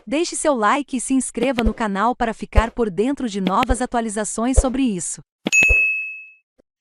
Deixe seu like e se inscreva no canal para ficar por dentro de novas atualizações sobre isso.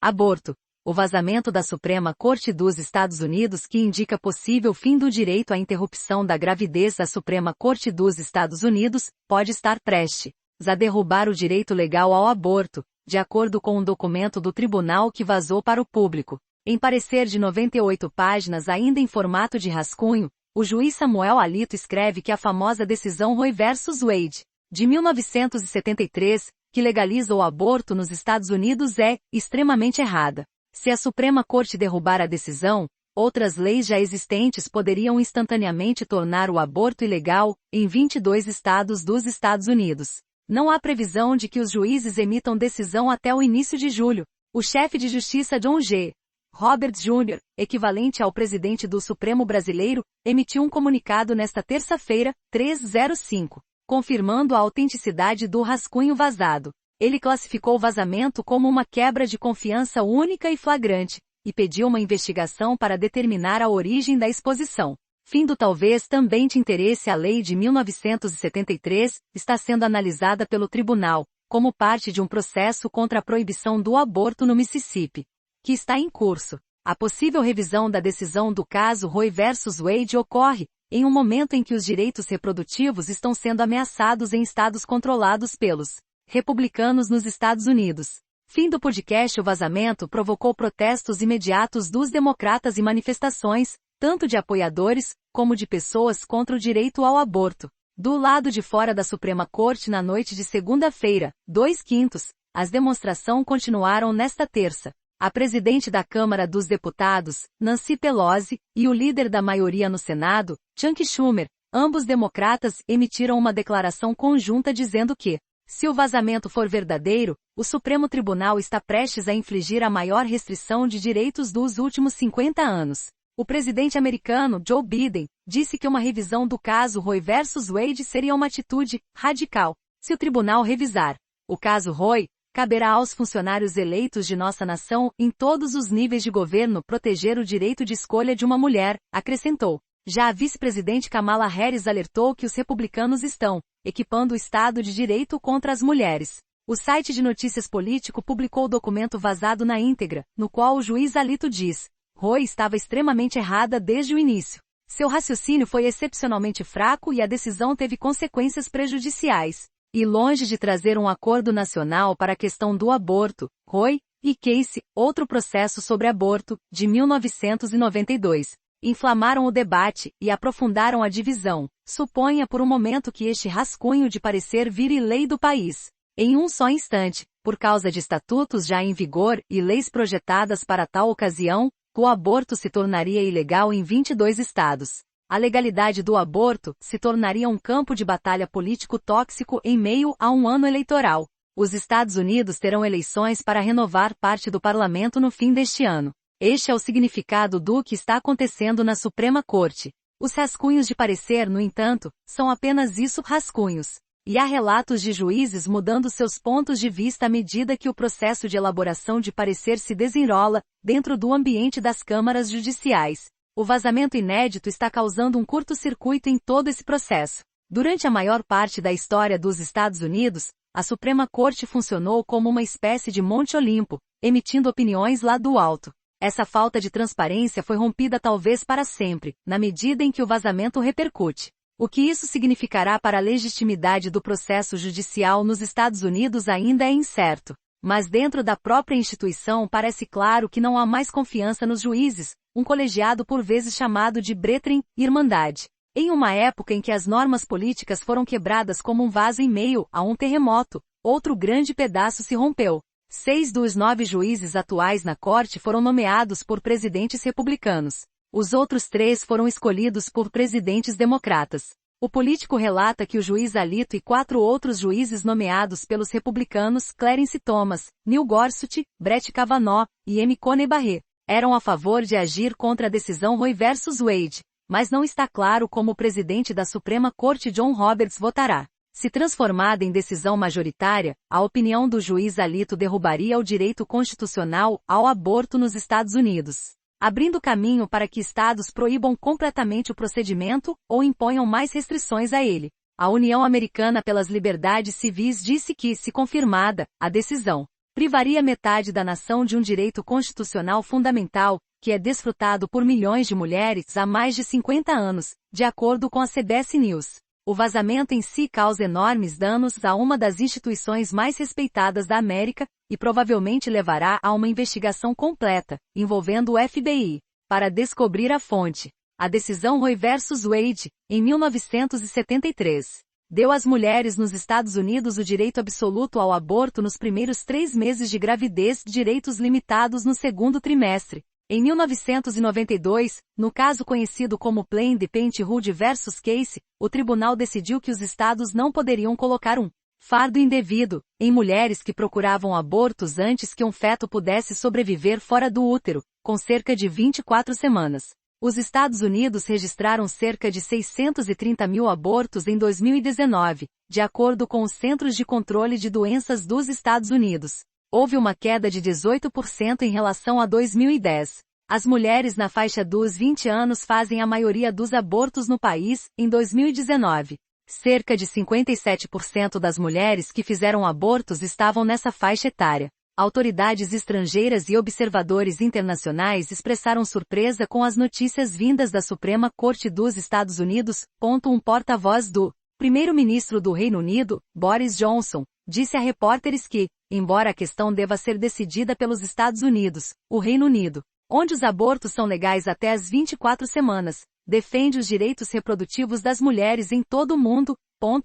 Aborto. O vazamento da Suprema Corte dos Estados Unidos que indica possível fim do direito à interrupção da gravidez. A Suprema Corte dos Estados Unidos pode estar prestes a derrubar o direito legal ao aborto, de acordo com um documento do tribunal que vazou para o público. Em parecer de 98 páginas ainda em formato de rascunho, o juiz Samuel Alito escreve que a famosa decisão Roe vs Wade, de 1973, que legaliza o aborto nos Estados Unidos é extremamente errada. Se a Suprema Corte derrubar a decisão, outras leis já existentes poderiam instantaneamente tornar o aborto ilegal, em 22 estados dos Estados Unidos. Não há previsão de que os juízes emitam decisão até o início de julho. O chefe de justiça John G. Roberts Jr., equivalente ao presidente do Supremo brasileiro, emitiu um comunicado nesta terça-feira, 3/05, confirmando a autenticidade do rascunho vazado. Ele classificou o vazamento como uma quebra de confiança única e flagrante, e pediu uma investigação para determinar a origem da exposição. Fim do talvez também de interesse. A lei de 1973 está sendo analisada pelo tribunal, como parte de um processo contra a proibição do aborto no Mississippi, que está em curso. A possível revisão da decisão do caso Roe vs Wade ocorre em um momento em que os direitos reprodutivos estão sendo ameaçados em estados controlados pelos republicanos nos Estados Unidos. Fim do podcast. O vazamento provocou protestos imediatos dos democratas e manifestações, tanto de apoiadores, como de pessoas contra o direito ao aborto. Do lado de fora da Suprema Corte na noite de segunda-feira, 2/5, as demonstrações continuaram nesta terça. A presidente da Câmara dos Deputados, Nancy Pelosi, e o líder da maioria no Senado, Chuck Schumer, ambos democratas, emitiram uma declaração conjunta dizendo que, se o vazamento for verdadeiro, o Supremo Tribunal está prestes a infligir a maior restrição de direitos dos últimos 50 anos. O presidente americano, Joe Biden, disse que uma revisão do caso Roe vs Wade seria uma atitude radical. Se o tribunal revisar o caso Roe, caberá aos funcionários eleitos de nossa nação, em todos os níveis de governo, proteger o direito de escolha de uma mulher, acrescentou. Já a vice-presidente Kamala Harris alertou que os republicanos estão equipando o Estado de Direito contra as mulheres. O site de notícias político publicou o documento vazado na íntegra, no qual o juiz Alito diz: Roe estava extremamente errada desde o início. Seu raciocínio foi excepcionalmente fraco e a decisão teve consequências prejudiciais. E longe de trazer um acordo nacional para a questão do aborto, Roe e Casey, outro processo sobre aborto, de 1992, inflamaram o debate e aprofundaram a divisão. Suponha por um momento que este rascunho de parecer vire lei do país. Em um só instante, por causa de estatutos já em vigor e leis projetadas para tal ocasião, o aborto se tornaria ilegal em 22 estados. A legalidade do aborto se tornaria um campo de batalha político tóxico em meio a um ano eleitoral. Os Estados Unidos terão eleições para renovar parte do parlamento no fim deste ano. Este é o significado do que está acontecendo na Suprema Corte. Os rascunhos de parecer, no entanto, são apenas isso, rascunhos. E há relatos de juízes mudando seus pontos de vista à medida que o processo de elaboração de parecer se desenrola dentro do ambiente das câmaras judiciais. O vazamento inédito está causando um curto-circuito em todo esse processo. Durante a maior parte da história dos Estados Unidos, a Suprema Corte funcionou como uma espécie de Monte Olimpo, emitindo opiniões lá do alto. Essa falta de transparência foi rompida talvez para sempre, na medida em que o vazamento repercute. O que isso significará para a legitimidade do processo judicial nos Estados Unidos ainda é incerto. Mas dentro da própria instituição parece claro que não há mais confiança nos juízes, um colegiado por vezes chamado de Brethren, Irmandade. Em uma época em que as normas políticas foram quebradas como um vaso em meio a um terremoto, outro grande pedaço se rompeu. 6 dos 9 juízes atuais na corte foram nomeados por presidentes republicanos. Os outros 3 foram escolhidos por presidentes democratas. O político relata que o juiz Alito e 4 outros juízes nomeados pelos republicanos, Clarence Thomas, Neil Gorsuch, Brett Kavanaugh e M. Coney Barrett, eram a favor de agir contra a decisão Roe vs Wade, mas não está claro como o presidente da Suprema Corte John Roberts votará. Se transformada em decisão majoritária, a opinião do juiz Alito derrubaria o direito constitucional ao aborto nos Estados Unidos, abrindo caminho para que estados proíbam completamente o procedimento ou imponham mais restrições a ele. A União Americana pelas Liberdades Civis disse que, se confirmada, a decisão privaria metade da nação de um direito constitucional fundamental, que é desfrutado por milhões de mulheres há mais de 50 anos, de acordo com a CBS News. O vazamento em si causa enormes danos a uma das instituições mais respeitadas da América, e provavelmente levará a uma investigação completa, envolvendo o FBI, para descobrir a fonte. A decisão Roe vs Wade, em 1973, deu às mulheres nos Estados Unidos o direito absoluto ao aborto nos primeiros 3 meses de gravidez, direitos limitados no segundo trimestre. Em 1992, no caso conhecido como Planned Parenthood vs Casey, o tribunal decidiu que os estados não poderiam colocar um fardo indevido em mulheres que procuravam abortos antes que um feto pudesse sobreviver fora do útero, com cerca de 24 semanas. Os Estados Unidos registraram cerca de 630 mil abortos em 2019, de acordo com os Centros de Controle de Doenças dos Estados Unidos. Houve uma queda de 18% em relação a 2010. As mulheres na faixa dos 20 anos fazem a maioria dos abortos no país, em 2019. Cerca de 57% das mulheres que fizeram abortos estavam nessa faixa etária. Autoridades estrangeiras e observadores internacionais expressaram surpresa com as notícias vindas da Suprema Corte dos Estados Unidos. Um porta-voz do primeiro-ministro do Reino Unido, Boris Johnson, disse a repórteres que, embora a questão deva ser decidida pelos Estados Unidos, o Reino Unido, onde os abortos são legais até as 24 semanas, defende os direitos reprodutivos das mulheres em todo o mundo.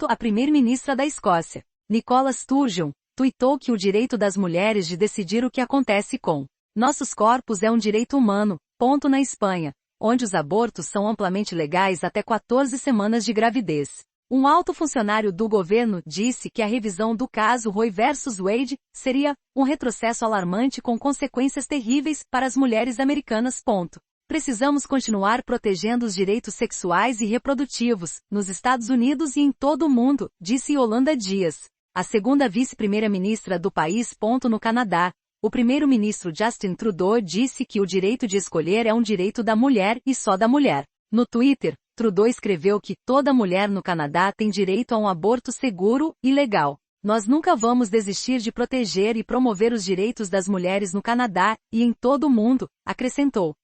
A primeira-ministra da Escócia, Nicola Sturgeon, tuitou que o direito das mulheres de decidir o que acontece com nossos corpos é um direito humano. Na Espanha, onde os abortos são amplamente legais até 14 semanas de gravidez. Um alto funcionário do governo disse que a revisão do caso Roe vs Wade seria um retrocesso alarmante com consequências terríveis para as mulheres americanas. Precisamos continuar protegendo os direitos sexuais e reprodutivos, nos Estados Unidos e em todo o mundo, disse Yolanda Dias, a segunda vice-primeira-ministra do país. No Canadá, o primeiro-ministro Justin Trudeau disse que o direito de escolher é um direito da mulher e só da mulher. No Twitter, Trudeau escreveu que toda mulher no Canadá tem direito a um aborto seguro e legal. Nós nunca vamos desistir de proteger e promover os direitos das mulheres no Canadá e em todo o mundo, acrescentou.